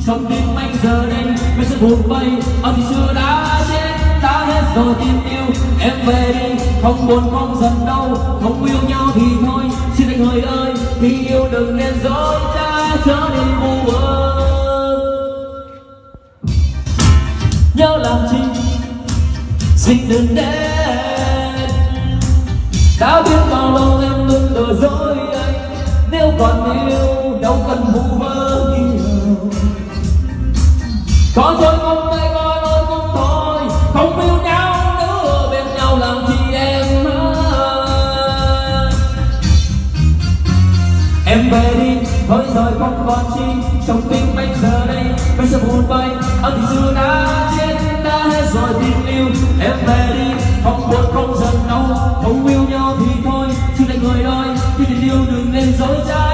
trong tim anh giờ đây mới sẽ buồn bay. Thì xưa đã chết đã hết rồi tình yêu, em về đi không buồn không giận đâu, không yêu nhau thì thôi xin anh hỡi ơi, vì yêu đừng nên dối trá trở nên ngu ơ. Nhớ làm chi xin đừng đến, đã biết bao lâu em luôn lừa dối anh, nếu còn yêu đâu cần vu vơ nhiều. Có trôi không tay có đôi không thôi, không yêu nhau nữa bên nhau làm chi em ơi. Em về đi thôi rồi không còn chi, trong tim anh giờ đây bây giờ buồn bay. Thì xưa đã chết đã hết rồi tình yêu, em về đi không buồn không giận đâu, không yêu nhau thì thôi xin anh người ơi, thì tình yêu đừng nên dối trá.